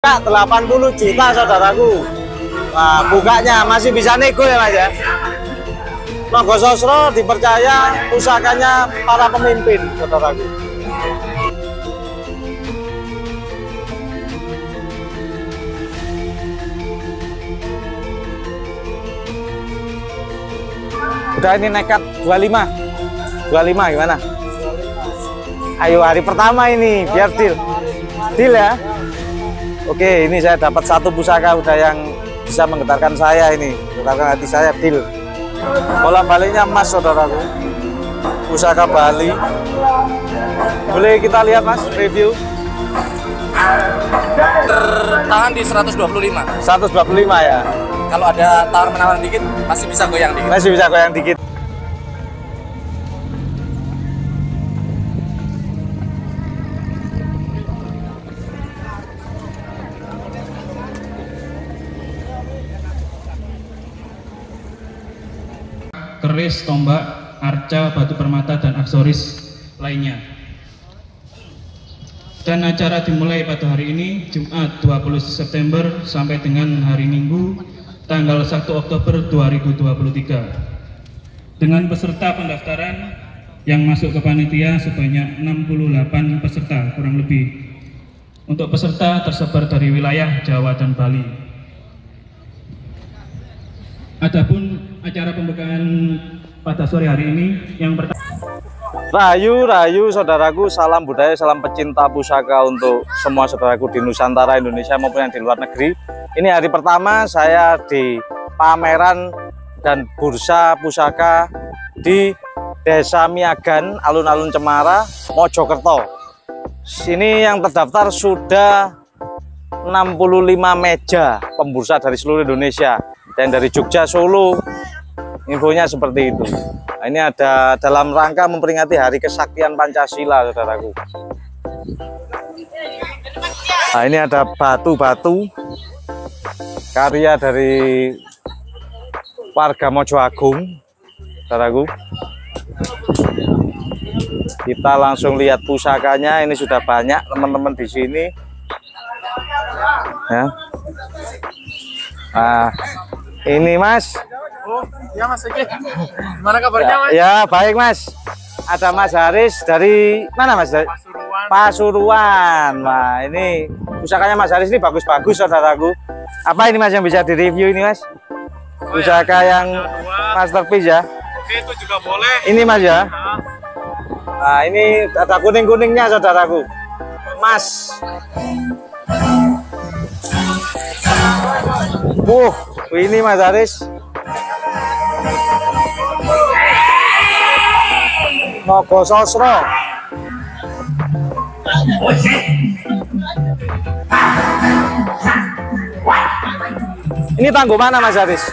80 juta saudaraku. Nah, bukanya masih bisa nego ya Mas ya. Nogososro dipercaya pusakanya para pemimpin saudaraku. Udah ini nekat 25 gimana? Ayo hari pertama ini biar deal ya. Oke, ini saya dapat satu pusaka udah yang bisa menggetarkan saya ini, menggetarkan hati saya, deal. Bola baliknya emas saudaraku, pusaka Bali. Boleh kita lihat Mas, review. Tertahan di 125. 125 ya. Kalau ada tawar-menawar dikit, masih bisa goyang dikit. Masih bisa goyang dikit. Keris, tombak, arca, batu permata, dan aksesoris lainnya. Dan acara dimulai pada hari ini, Jumat 20 September sampai dengan hari Minggu, tanggal 1 Oktober 2023. Dengan peserta pendaftaran yang masuk ke panitia sebanyak 68 peserta kurang lebih. Untuk peserta tersebar dari wilayah Jawa dan Bali. Adapun acara pembukaan pada sore hari ini yang pertama. Rayu saudaraku, salam budaya, salam pecinta pusaka untuk semua saudaraku di Nusantara, Indonesia maupun yang di luar negeri. Ini hari pertama saya di pameran dan bursa pusaka di Desa Miagan, Alun-Alun Cemara, Mojokerto. Sini yang terdaftar sudah 65 meja pembursa dari seluruh Indonesia dan dari Jogja, Solo. Infonya seperti itu. Nah, ini ada dalam rangka memperingati Hari Kesaktian Pancasila, saudaraku. Nah, ini ada batu-batu karya dari warga Mojo Agung, saudaraku. Kita langsung lihat pusakanya. Ini sudah banyak teman-teman di sini. Ya. Nah, ini Mas. Oh, ya Mas Eki. Gimana kabarnya Mas? Ya, baik Mas. Ada Mas Haris dari mana Mas? Pasuruan. Nah, ini pusakanya Mas Haris ini bagus-bagus saudaraku. Apa ini Mas yang bisa direview ini Mas? Pusaka yang masterpiece ya? Oke, itu juga boleh. Ini Mas ya? Nah, ini ada kuning-kuningnya saudaraku. Mas. Ini Mas Haris. Nogososro. Ini tangguh mana Mas Haris?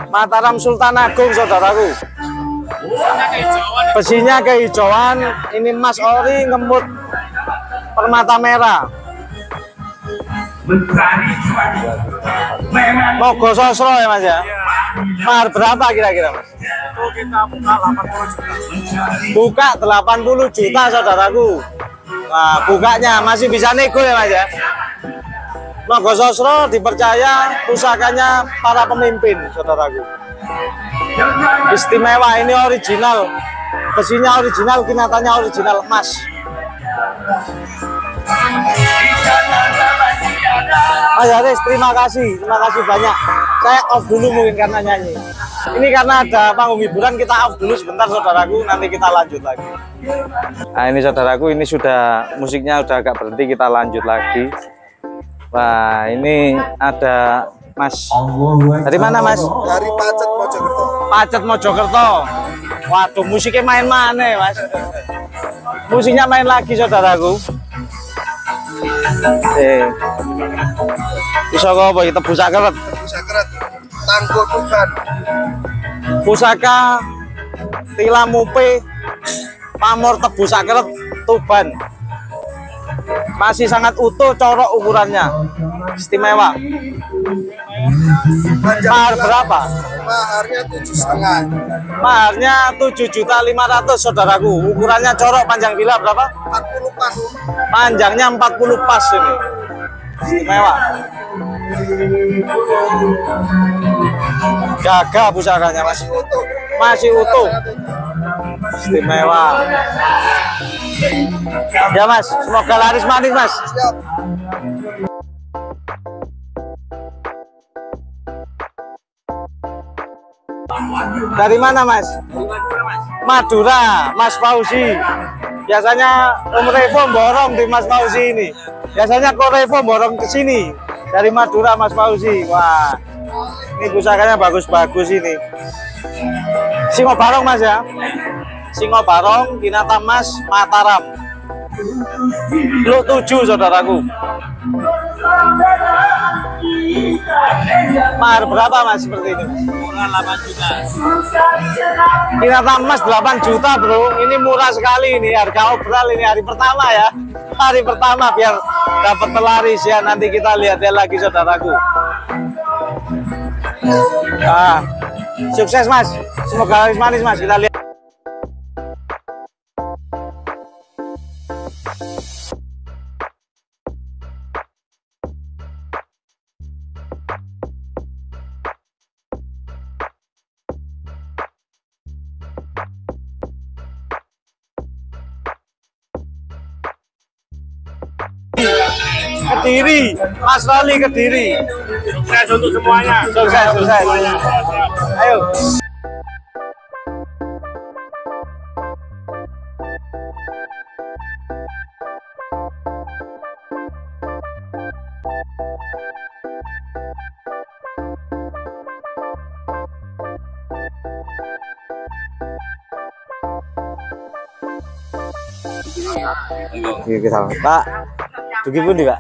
Mataram Sultan Agung saudaraku. Besinya kehijauan. Ini emas ori ngemut permata merah. Nogososro ya Mas ya? Mahar berapa kira-kira Mas? Itu kita buka 80 juta. Buka 80 juta saudaraku. Nah, bukanya masih bisa nego ya Mas ya? Nogososro dipercaya pusakanya para pemimpin saudaraku. Istimewa, ini original. Besinya original, kinatannya original emas. Mas Haris, terima kasih banyak. Saya off dulu mungkin karena nyanyi. Ini karena ada panggung hiburan, kita off dulu sebentar saudaraku, nanti kita lanjut lagi. Nah ini saudaraku, ini sudah musiknya udah agak berhenti, kita lanjut lagi. Wah ini ada Mas. Dari mana Mas? Dari Pacet Mojokerto. Pacet Mojokerto. Waduh, musiknya main mana Mas? Musiknya main lagi saudaraku. Bisa kok apa kita pusaka keret. Tangguh Tuban. Pusaka Tilamupe pamor tebu sakeret Tuban. Masih sangat utuh, corok ukurannya. Istimewa. Mahar berapa? Maharnya 7,5. Maharnya 7.500.000 saudaraku. Ukurannya corok, panjang bila berapa? 40 pas. Panjangnya 40 pas ini. Istimewa. Gagah pusakanya mas. Masih utuh. Istimewa. Ya mas, semoga laris manis mas. Siap. Dari mana mas? Madura, Mas Fauzi. Biasanya Om Revo borong di Mas Fauzi ini. Biasanya Ko Revo borong ke sini. Dari Madura Mas Fauzi. Wah, ini pusakanya bagus-bagus ini. Singo Barong mas ya. Singo Barong, Kinata Mas, Mataram. Lu 7 saudaraku. Mahar berapa mas seperti ini? Murah 8 juta. Kinata Mas 8 juta bro. Ini murah sekali ini. Harga obral ini hari pertama ya. Hari pertama biar dapat pelaris ya. Nanti kita lihat ya lagi saudaraku. Ah, sukses mas. Semoga laris manis mas. Kita lihat. Kediri, Mas Roli Kediri. Sukses untuk semuanya. Sukses, sukses. Ayo. Oke, kita Pak. Dugi pun juga.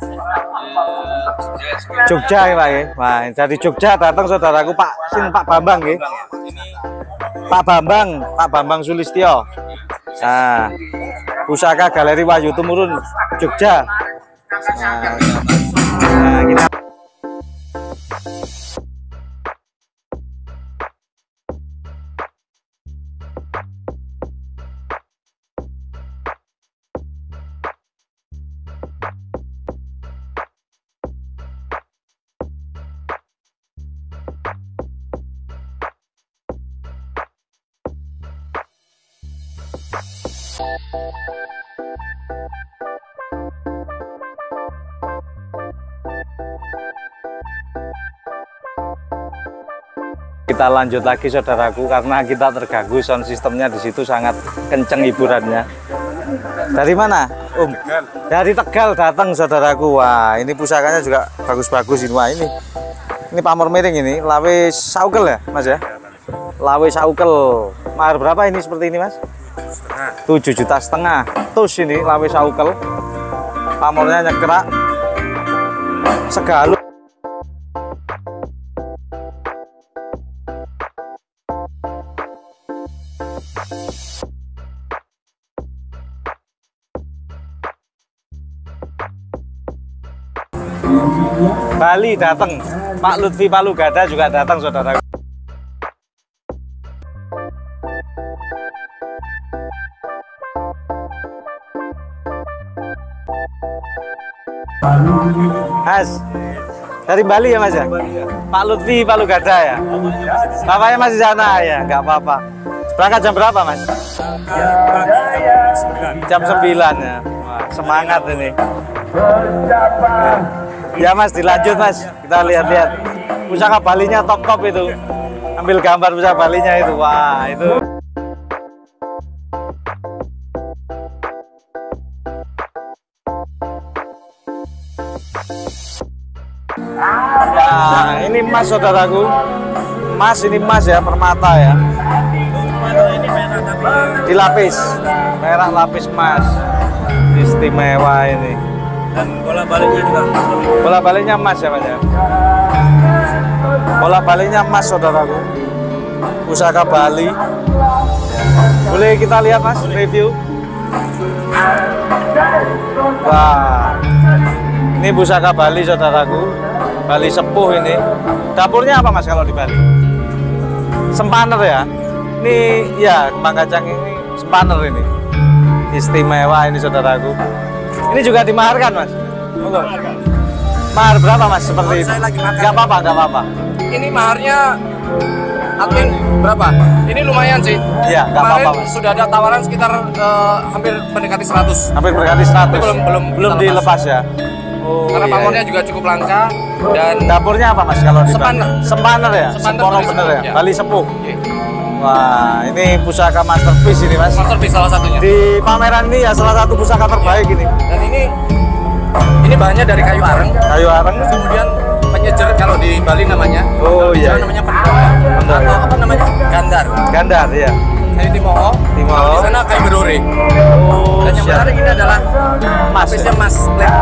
Jogja ya Pak ya. Nah, dari Jogja datang saudaraku Pak Bambang ya. Pak Bambang Sulistyo. Nah, Pusaka Galeri Wahyu Tumurun Jogja. Nah, kita lanjut lagi saudaraku karena kita terganggu sound sistemnya di situ sangat kenceng hiburannya. Dari mana? Dari Tegal datang saudaraku. Wah, ini pusakanya juga bagus-bagus ini. Wah, ini pamor miring ini, lawe saukel ya Mas ya? Lawe saukel. Mahar berapa ini seperti ini Mas? 7,5 juta. Tus ini lawe saukel. Pamornya nyekrak. Segalu. Bali datang, Pak Lutfi Palu Gada juga datang saudara. Mas, dari Bali ya Mas ya? Pak Lutfi Palu Gada ya? Bapaknya masih sana ya? Nggak apa-apa. Berangkat jam berapa Mas? Jam 9 ya. Wah, semangat ini. Ya Mas, dilanjut Mas, kita lihat-lihat pusaka Balinya top-top itu. Ambil gambar pusaka Balinya itu. Wah, itu ya, ini emas saudaraku. Emas, ini emas ya, permata ya. Dilapis, merah lapis emas. Istimewa ini. Dan bola baliknya juga. Bola baliknya emas ya Mas ya. Bola baliknya emas saudaraku. Pusaka Bali. Boleh kita lihat Mas, review. Wah, ini pusaka Bali saudaraku. Bali sepuh ini. Dapurnya apa Mas kalau di Bali? Sempaner ya. Ini ya kembang kacang ini sempaner ini. Istimewa ini saudaraku. Ini juga dimaharkan Mas. Monggo. Mahar berapa Mas seperti itu? Gak apa-apa, gak apa-apa. Ini maharnya admin berapa? Ini lumayan sih. Iya, gak Kemarin apa-apa Mas. sudah ada tawaran sekitar hampir mendekati 100. Hampir berkali 100. Tapi belum dilepas ya. Oh, Karena iya, pamornya iya. juga cukup langka dan Dapurnya apa Mas kalau di Bali? Sempaner. Sempaner ya? Sempaner Sempono Bali bener ya? sepuh, ya. Bali sepuh. Oke. Wah, ini pusaka masterpiece ini Mas. masterpiece salah satunya. Di pameran ini ya salah satu pusaka terbaik ini. Dan ini bahannya dari kayu areng. Kayu areng. Kemudian penyejer kalau di Bali namanya. Oh, di iya, sana iya. namanya pendoro. Pendoro. Atau apa namanya? Gandar. Gandar ya. Kayu timoho. Timoho. Kalau di sana kayu berore. Oh, Dan yang siap. menarik ini adalah Mas, lapisnya ya? mas lem.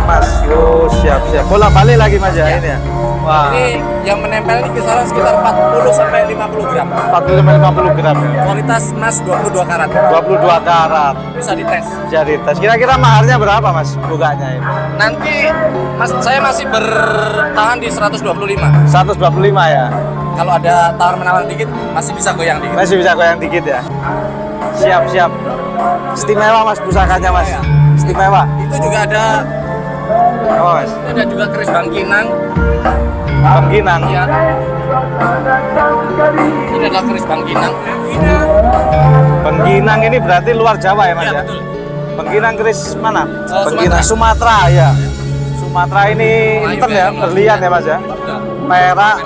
Mas. Oh, siap. Bola balik lagi Mas ya ini ya. Wah. Ini yang menempel ini kisaran sekitar 40 sampai 50 gram. 40 sampai 50 gram ya. Kualitas emas 22 karat. 22 karat. Bisa dites. Jadi tes. Kira-kira maharnya berapa Mas bukanya ini? Nanti saya masih bertahan di 125. 125 ya. Kalau ada tawar-menawar dikit masih bisa goyang dikit. Masih bisa goyang dikit ya. Siap. Istimewa Mas pusakanya Mas. Istimewa. Itu juga ada Mas. ada juga keris bangkinang. Bangkinang. Ya. Ini adalah keris bangkinang. Bangkinang ini berarti luar Jawa ya Mas Ya, ya? betul. Bangkinang keris mana? Sumatera. Sumatera ya. Sumatera ini Melayu inten ya, Melayu. berlian ya Mas ya. Udah.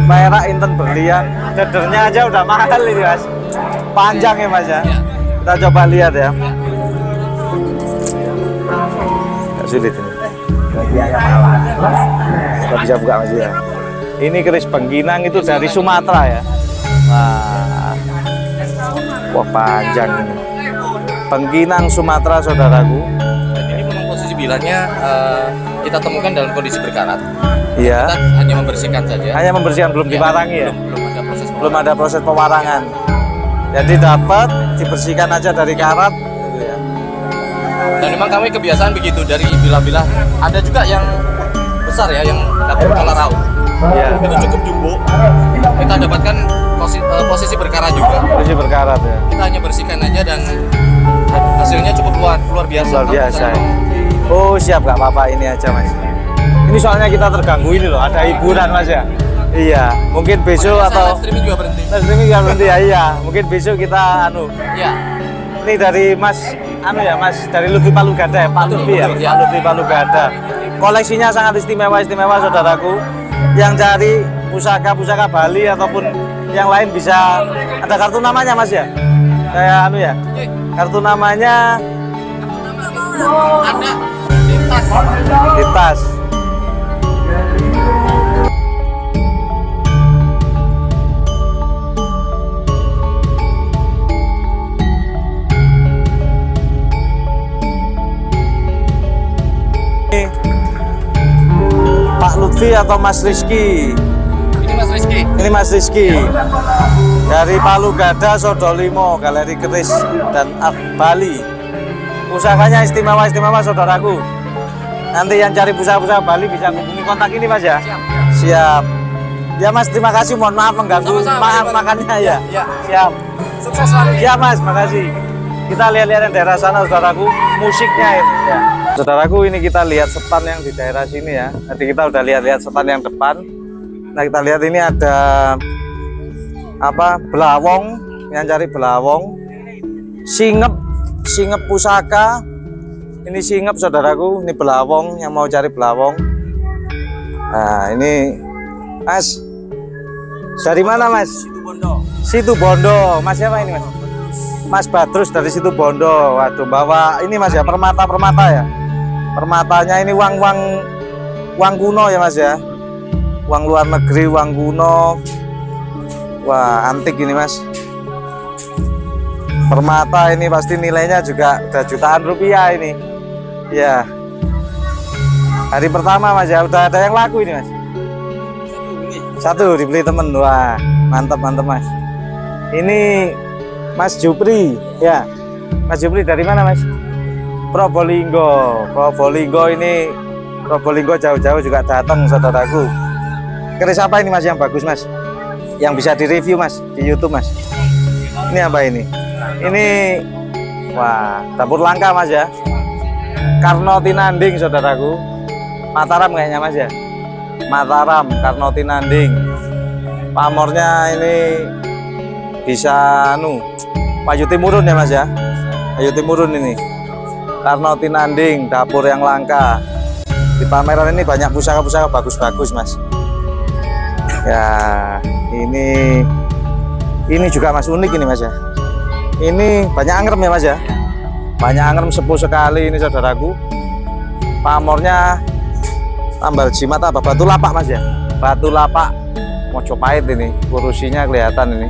Perak inten berlian. Dedernya aja udah mahal ini Mas. Panjang ya Mas ya. Ya. Kita coba lihat ya. Gak sulit ini. Kita bisa buka Mas ya. Ini keris Bangkinang itu dari Sumatera ya. Wah panjang ini. Bangkinang Sumatera saudaraku. Dan ini memang posisi bilanya kita temukan dalam kondisi berkarat. Iya. Kita hanya membersihkan saja. Hanya membersihkan belum diwarangi ya. Belum ada proses. Belum ada proses pewarangan. Jadi dapat dibersihkan aja dari karat. Gitu ya. Dan memang kami kebiasaan begitu dari bilah-bilah. Ada juga yang besar ya, yang dapat pola raut. Iya. Itu cukup jumbo. Kita dapatkan posisi berkarat juga. Posisi berkarat ya. Kita hanya bersihkan aja dan hasilnya cukup luar biasa. Luar biasa ya. Oh siap gak apa-apa ini aja Mas. Ini soalnya kita terganggu ini loh. Ada hiburan Mas ya. Iya. Mungkin besok Makanya saya atau live streaming juga berhenti. live streaming nggak berhenti ya. Iya. Mungkin besok kita Ya. Ini dari Mas Mas dari Lutfi Palugada ya, Pak Lutfi ya. Betul, ya. Pak Lutfi Palugada. Koleksinya sangat istimewa saudaraku. Yang cari pusaka Bali ataupun yang lain bisa ada kartu namanya Mas ya. Kayak ya. Kartu namanya Ada di tas. di tas. Pak Lutfi atau Mas Rizky? Ini Mas Rizky. Ini Mas Rizky dari Palugada Sodolimo, Galeri Keris dan Art Bali. Pusakanya istimewa saudaraku. Nanti yang cari pusaka Bali bisa hubungi kontak ini Mas ya. Siap. Ya Mas, terima kasih. Mohon maaf mengganggu makannya ya. Ya. Siap. Sukses selalu. Ya Mas, makasih. Kita lihat-lihat yang daerah sana saudaraku, musiknya ya. Saudaraku, ini kita lihat stand yang di daerah sini ya. Nanti kita udah lihat-lihat stand yang depan. Nah kita lihat ini ada apa? Belawong, yang cari belawong. Singep pusaka. Ini singep saudaraku, ini belawong yang mau cari belawong. Nah ini Mas, dari mana Mas? Situ Bondo. Mas siapa ini Mas? Mas Badrus dari Situ Bondo. Waduh, bawa ini Mas ya, permata ya. Permatanya ini uang kuno ya Mas ya. Uang luar negeri, uang kuno. Wah, antik ini Mas. Permata ini pasti nilainya juga udah jutaan rupiah ini. Ya. Hari pertama Mas ya, udah ada yang laku ini Mas. Satu dibeli temen. Wah, mantap Mas. Ini Mas Jupri ya. Mas Jupri dari mana Mas? Probolinggo ini Probolinggo jauh-jauh juga datang saudaraku. Keris apa ini mas yang bagus mas? Yang bisa direview mas di YouTube mas? Ini apa ini? Ini wah dapur langka mas ya. Karnoti Nanding saudaraku. Mataram kayaknya mas ya. Mataram Karnoti Nanding. Pamornya ini bisa Payu Timurun ya mas ya. Payu Timurun ini. Karnoti Nanding, dapur yang langka. Di pameran ini banyak pusaka-pusaka bagus-bagus mas. Ya ini juga mas unik ini mas ya. Ini banyak angrem ya mas ya. Banyak angrem sepuh sekali ini saudaraku. Pamornya tambal jimat apa batu lapak mas ya. Batu lapak Mojopahit ini. Kurusinya kelihatan ini.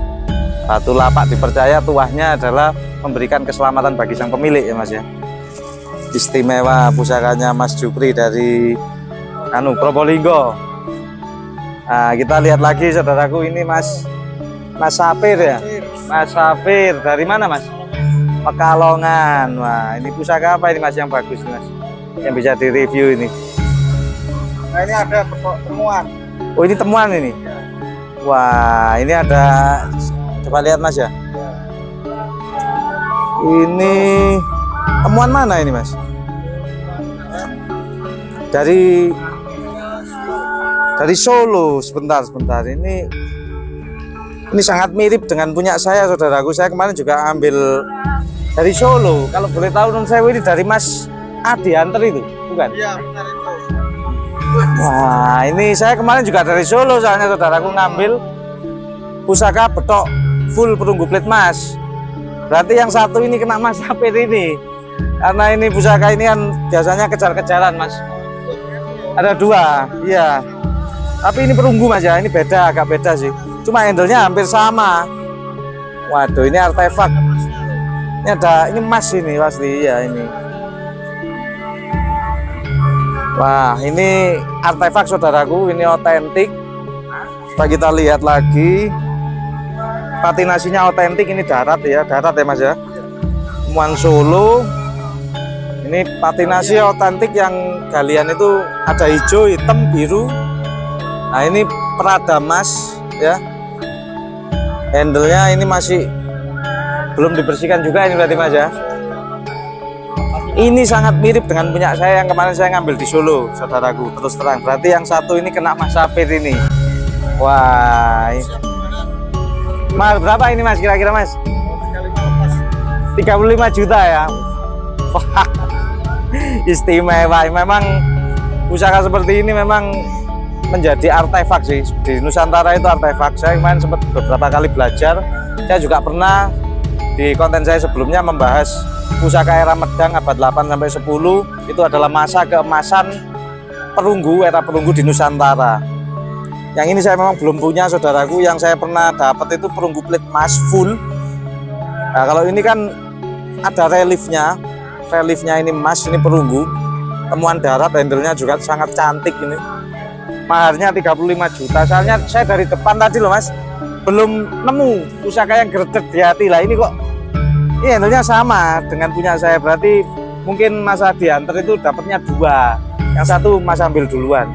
Batu lapak dipercaya tuahnya adalah memberikan keselamatan bagi sang pemilik ya mas ya. Istimewa pusakanya Mas Jupri dari Probolinggo. Nah, kita lihat lagi saudaraku, ini Mas Safir ya. Mas Safir dari mana mas? Pekalongan. Wah ini pusaka apa ini mas yang bagus mas? Yang bisa direview ini. Nah ini ada temuan. Oh ini temuan ini. Wah ini ada, coba lihat mas ya. Ini temuan mana ini mas? Dari Solo. Sebentar. Ini sangat mirip dengan punya saya saudaraku. Saya kemarin juga ambil dari Solo. Kalau boleh tahu non saya ini dari Mas Adi Hunter itu, bukan? Iya benar itu. Wah ini saya kemarin juga dari Solo soalnya saudaraku ngambil pusaka betok full perunggu plate mas. Berarti yang satu ini kena Mas Safir ini. Karena ini pusaka ini kan biasanya kejar-kejaran mas. Ada dua, iya. Tapi ini perunggu mas ya, ini beda, agak beda sih. Cuma handle-nya hampir sama. Waduh, ini artefak. Ini ada, ini emas ini pasti, ya ini. Wah, ini artefak saudaraku, ini otentik. Coba kita lihat lagi. Patinasinya otentik, ini darat ya mas ya. Temuan Solo. Ini patinasi otentik yang galian itu ada hijau, hitam, biru. Nah ini perada emas ya. Handle-nya ini masih belum dibersihkan juga ini berarti mas ya. Ini sangat mirip dengan punya saya yang kemarin saya ngambil di Solo saudaraku. Terus terang berarti yang satu ini kena Mas Safir ini. Wah mas berapa ini mas kira-kira mas? 35 juta ya. Wah istimewa. Memang pusaka seperti ini memang menjadi artefak sih di Nusantara itu artefak. Saya kemarin sempat beberapa kali belajar. Saya juga pernah di konten saya sebelumnya membahas pusaka era Medang abad 8 sampai 10. Itu adalah masa keemasan perunggu, era perunggu di Nusantara. Yang ini saya memang belum punya saudaraku. Yang saya pernah dapat itu perunggu plate emas full. Nah kalau ini kan ada reliefnya. Reliefnya ini emas, ini perunggu. Temuan darat, handle-nya juga sangat cantik ini. Maharnya 35 juta. Soalnya saya dari depan tadi loh mas, belum nemu pusaka yang greget di hati lah. Ini kok ini handle-nya sama dengan punya saya. Berarti mungkin Mas Adi Hunter itu dapatnya dua. Yang satu mas ambil duluan.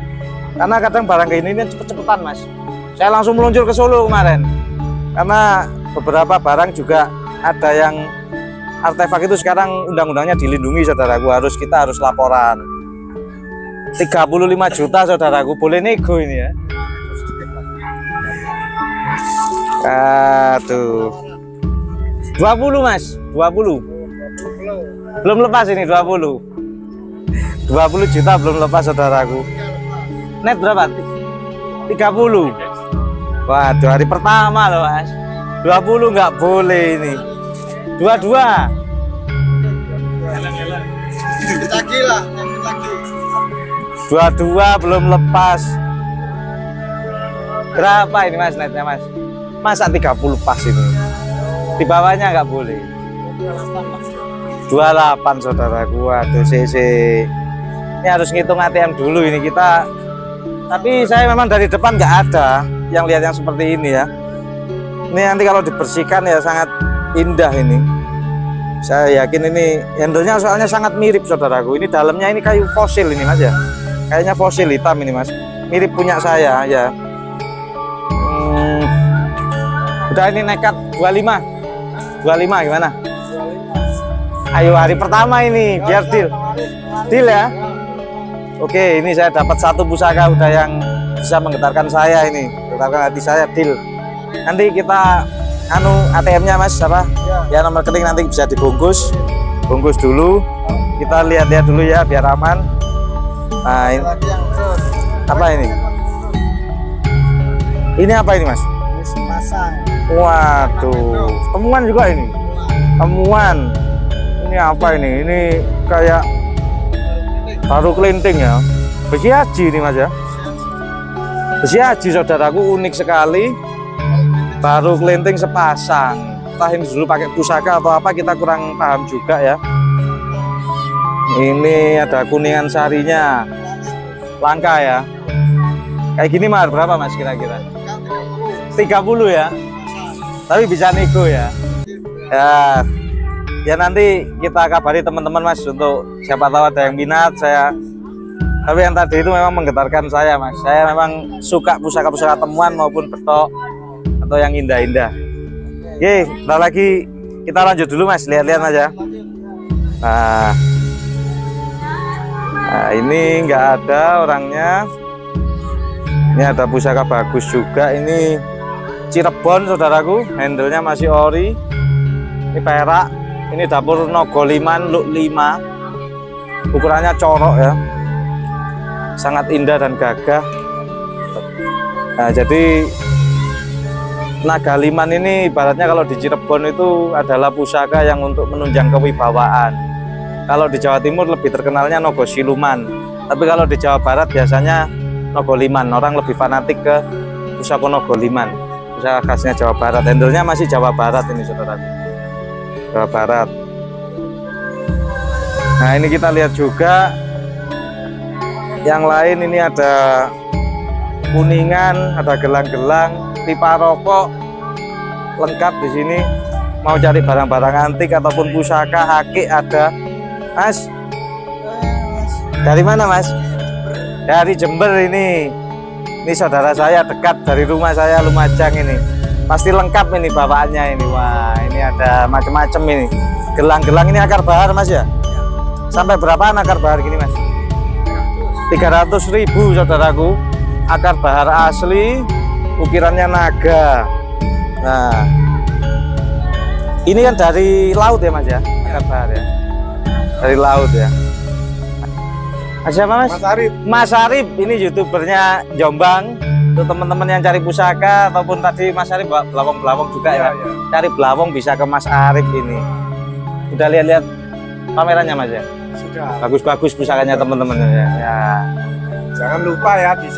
Karena kadang barang kayak ini cepet-cepetan mas. Saya langsung meluncur ke Solo kemarin. Karena beberapa barang juga ada yang artefak itu sekarang undang-undangnya dilindungi saudaraku. Kita harus laporan. 35 juta saudaraku, boleh nego ini ya. Aduh 20 mas, 20 belum lepas ini, 20 juta belum lepas saudaraku. Net berapa? 30. Waduh hari pertama loh mas, 20 nggak boleh ini. 22 lagi lah, lagi 22 belum lepas. Berapa ini mas netnya mas? Masa 30 pas ini? Di bawahnya nggak boleh. 28 saudaraku. Waduh CC. Ini harus ngitung ATM dulu ini kita. Tapi saya memang dari depan nggak ada yang lihat yang seperti ini ya. Ini nanti kalau dibersihkan ya sangat indah ini. Saya yakin ini handle-nya soalnya sangat mirip saudaraku. Ini dalamnya ini kayu fosil ini mas ya. kayaknya fosil hitam ini mas, mirip punya saya ya. Udah ini nekat 25 gimana? Ayo hari pertama ini biar deal ya. Oke, ini saya dapat satu pusaka udah yang bisa menggetarkan saya ini, menggetarkan hati saya, deal. Nanti kita ATM-nya mas apa? Ya nomor rekening nanti bisa dibungkus dulu. Kita lihat-lihat dulu ya biar aman. Nah, ini apa ini? Ini apa ini mas? Waduh, temuan juga ini. Temuan. Ini apa ini? Ini kayak baru kelinting ya. Besi aji ini mas ya. Besi aji saudaraku, unik sekali. Baru kelinting sepasang. Entah ini dulu pakai pusaka atau apa, kita kurang paham juga ya. Ini ada kuningan sarinya. Langka ya. Kayak gini mahar berapa mas kira-kira? 30 ya. Tapi bisa nego ya. Ya nanti kita kabari teman-teman mas, untuk siapa tahu ada yang minat saya. Tapi yang tadi itu memang menggetarkan saya mas. Saya memang suka pusaka-pusaka temuan maupun betok atau yang indah-indah. Oke, bentar lagi kita lanjut dulu mas, lihat-lihat aja. Nah, ini nggak ada orangnya. Ini ada pusaka bagus juga, ini Cirebon saudaraku, handle-nya masih ori. Ini perak, ini dapur Nogoliman Luk 5. Ukurannya corok ya, sangat indah dan gagah. Nah, jadi Nagaliman ini ibaratnya kalau di Cirebon itu adalah pusaka yang untuk menunjang kewibawaan. Kalau di Jawa Timur lebih terkenalnya Nogosiluman, tapi kalau di Jawa Barat biasanya Nogoliman. Orang lebih fanatik ke pusaka Nogoliman, pusaka khasnya Jawa Barat. Handle-nya masih Jawa Barat ini saudara, Jawa Barat. Nah ini kita lihat juga yang lain, ini ada kuningan, ada gelang-gelang, pipa rokok lengkap di sini. Mau cari barang-barang antik ataupun pusaka akik ada. Mas, dari mana mas? Dari Jember ini. Ini saudara saya dekat dari rumah saya, Lumajang ini. Pasti lengkap ini bawaannya ini. Wah, ini ada macam-macam ini. Gelang-gelang ini akar bahar mas ya? Sampai berapaan akar bahar gini mas? 300.000 saudaraku. Akar bahar asli, ukirannya naga. Nah, ini kan dari laut ya mas ya? Akar bahar ya? Dari laut ya. Siapa mas? Mas Arif. Mas Arif, ini youtubernya Jombang. Untuk teman-teman yang cari pusaka ataupun tadi Mas Arif belawong-belawong juga ya. Cari belawong bisa ke Mas Arif ini. Udah lihat-lihat pamerannya mas ya? Sudah. Bagus-bagus pusakanya teman-teman ya. Jangan lupa ya di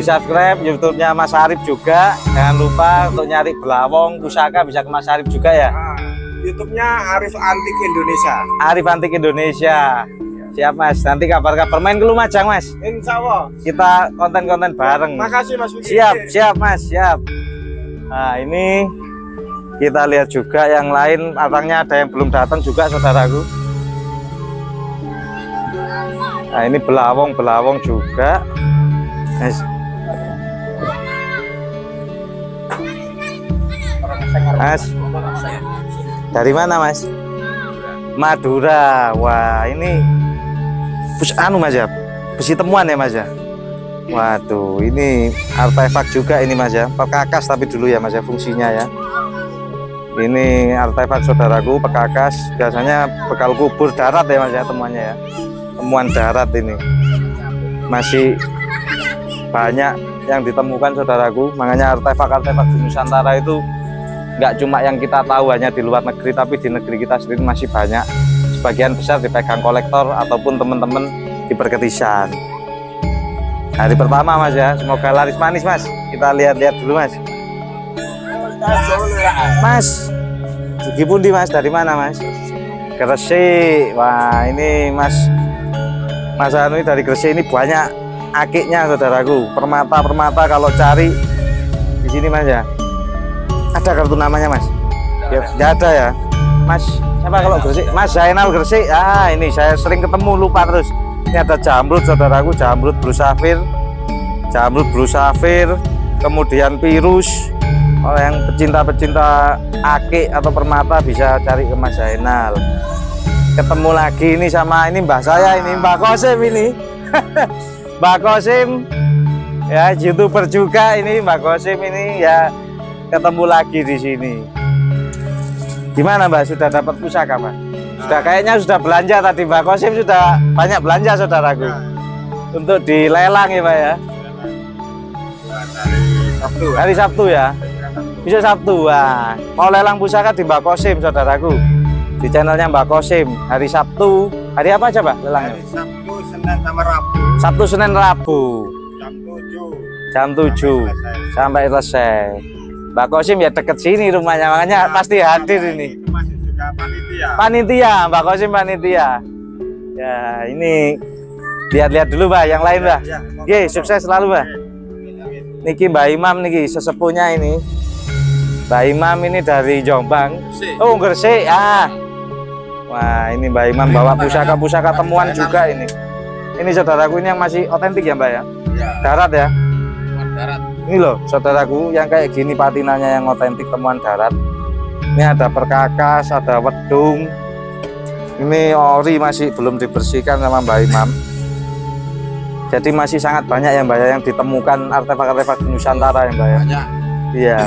subscribe YouTube-nya Mas Arif juga. Jangan lupa untuk nyari belawong pusaka bisa ke Mas Arif juga ya. YouTube-nya Arif Antik Indonesia. Arif Antik Indonesia. Siap mas, nanti kabar-kabar main ke Lumajang mas. Insya Allah. Kita konten-konten bareng. Makasih mas. Siap mas, siap. Nah ini kita lihat juga yang lain, orangnya ada yang belum datang juga saudaraku. Nah ini belawong juga. Mas, dari mana mas? Madura. Wah ini mas ya, besi temuan ya mas ya. Waduh, ini artefak juga ini mas ya, perkakas tapi dulu ya mas ya fungsinya ya. Ini artefak saudaraku, perkakas, biasanya bekal kubur darat ya mas ya temuannya ya. Temuan darat ini masih banyak yang ditemukan saudaraku. Makanya artefak-artefak di Nusantara itu nggak cuma yang kita tahu hanya di luar negeri, tapi di negeri kita sendiri masih banyak. Sebagian besar dipegang kolektor ataupun teman-teman di perketisan. Hari pertama mas ya, semoga laris manis mas. Kita lihat-lihat dulu mas. Mas, Gipundi mas, dari mana mas? Gresik. Wah ini mas Anu dari Gresik ini banyak akiknya saudaraku. Permata kalau cari di sini mas ya. Ada kartu namanya mas? Ya, nggak ada ya mas. Siapa kalau Gresik? Mas Zainal Gresik. Ah ini saya sering ketemu, lupa terus. Ini ada jamrut saudaraku, jamrut blue sapphire, kemudian pirus. Kalau yang pecinta-pecinta akik atau permata bisa cari ke Mas Zainal. Ketemu lagi ini sama ini mbah saya ini, Mbak Kosim ini. Mbak Kosim ya, YouTuber juga ini, Mbak Kosim ini ya, ketemu lagi di sini. Gimana Mbak, sudah dapat pusaka Mbak? Sudah, kayaknya sudah belanja tadi, Mbak Kosim sudah banyak belanja saudaraku. Untuk dilelang ya Mbak ya. Hari Sabtu ya. Bisa Sabtu. Wah, mau lelang pusaka di Mbak Kosim saudaraku. Di channelnya Mbak Kosim. Hari Sabtu. Hari apa aja Mbak lelangnya? Hari Sabtu, Senin sama Rabu. Sabtu, Senin, Rabu. Jam 7. Jam 7 sampai selesai. Mbak Kosim ya deket sini rumahnya, makanya pasti hadir ini. Masih juga panitia. Panitia, Mbak Kosim panitia. Ya, ini lihat-lihat dulu Mbak, yang lain Mbak. Oke, sukses selalu Mbak. Niki Mbak Imam niki sesepuhnya ini. Mbak Imam ini dari Jombang. Oh, Gresik. Ah. Wah, ini Mbak Imam bawa pusaka-pusaka temuan juga ini. Ini saudaraku, ini yang masih otentik ya Mbak ya? Darat ya? Darat. Ini loh saudaraku, yang kayak gini patinanya yang otentik temuan darat. Ini ada perkakas, ada wedung. Ini ori masih belum dibersihkan sama Mbak Imam. Jadi masih sangat banyak ya Mbak ya yang ditemukan artefak-artefak di Nusantara ya Mbak ya? Banyak. Iya.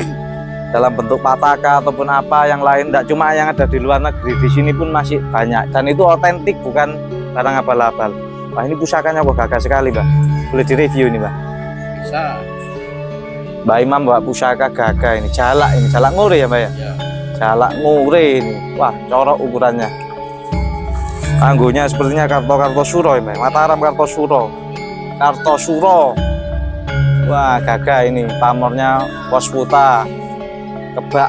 Dalam bentuk pataka ataupun apa yang lain, tidak cuma yang ada di luar negeri, di sini pun masih banyak dan itu otentik, bukan barang abal-abal. Wah, ini pusakanya kok gagah sekali Mbak, boleh direview ini Mbak. Bisa. Mbak Imam bawa pusaka gagah ini, jalak ngure ya Mbak ya? Ya. Jalak ngure ini, wah corok ukurannya. Anggonya sepertinya Kartosuro ya Mbak, Mataram Kartosuro. Wah gagah ini, pamornya Wasputa. Kebak.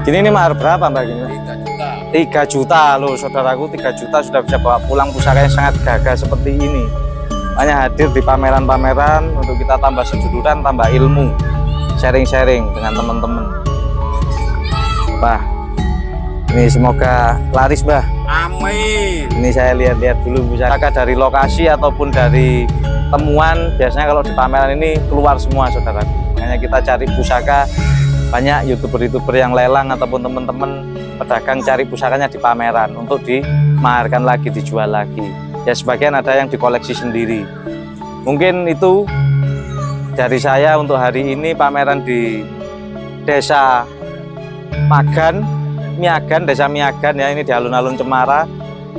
Gini ini mahar berapa Mbak gini? 3 juta. 3 juta loh saudaraku, 3 juta sudah bisa bawa pulang pusaka yang sangat gagah seperti ini. Hanya hadir di pameran-pameran untuk kita tambah seduluran, tambah ilmu, sharing-sharing dengan teman-teman. Wah, ini semoga laris Mbah. Amin. Ini saya lihat-lihat dulu pusaka dari lokasi ataupun dari temuan. Biasanya kalau di pameran ini keluar semua saudaraku. Makanya kita cari pusaka, banyak youtuber-youtuber yang lelang ataupun teman-teman pedagang cari pusakanya di pameran untuk dimaharkan lagi, dijual lagi. Ya sebagian ada yang dikoleksi sendiri. Mungkin itu dari saya untuk hari ini, pameran di Desa Miagan, Desa Miagan ya, ini di alun-alun Cemara.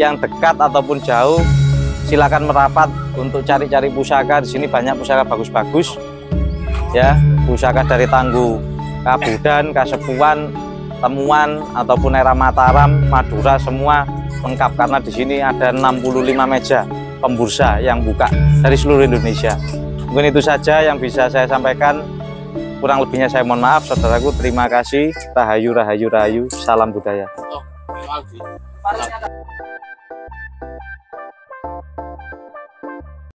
Yang dekat ataupun jauh silakan merapat untuk cari-cari pusaka. Di sini banyak pusaka bagus-bagus. Ya, pusaka dari Tangguh Kabudan, Kasepuan, Temuan ataupun era Mataram, Madura semua lengkap karena di sini ada 65 meja pembursa yang buka dari seluruh Indonesia. Mungkin itu saja yang bisa saya sampaikan. Kurang lebihnya saya mohon maaf saudaraku. Terima kasih. Rahayu, rahayu, rahayu. Salam budaya.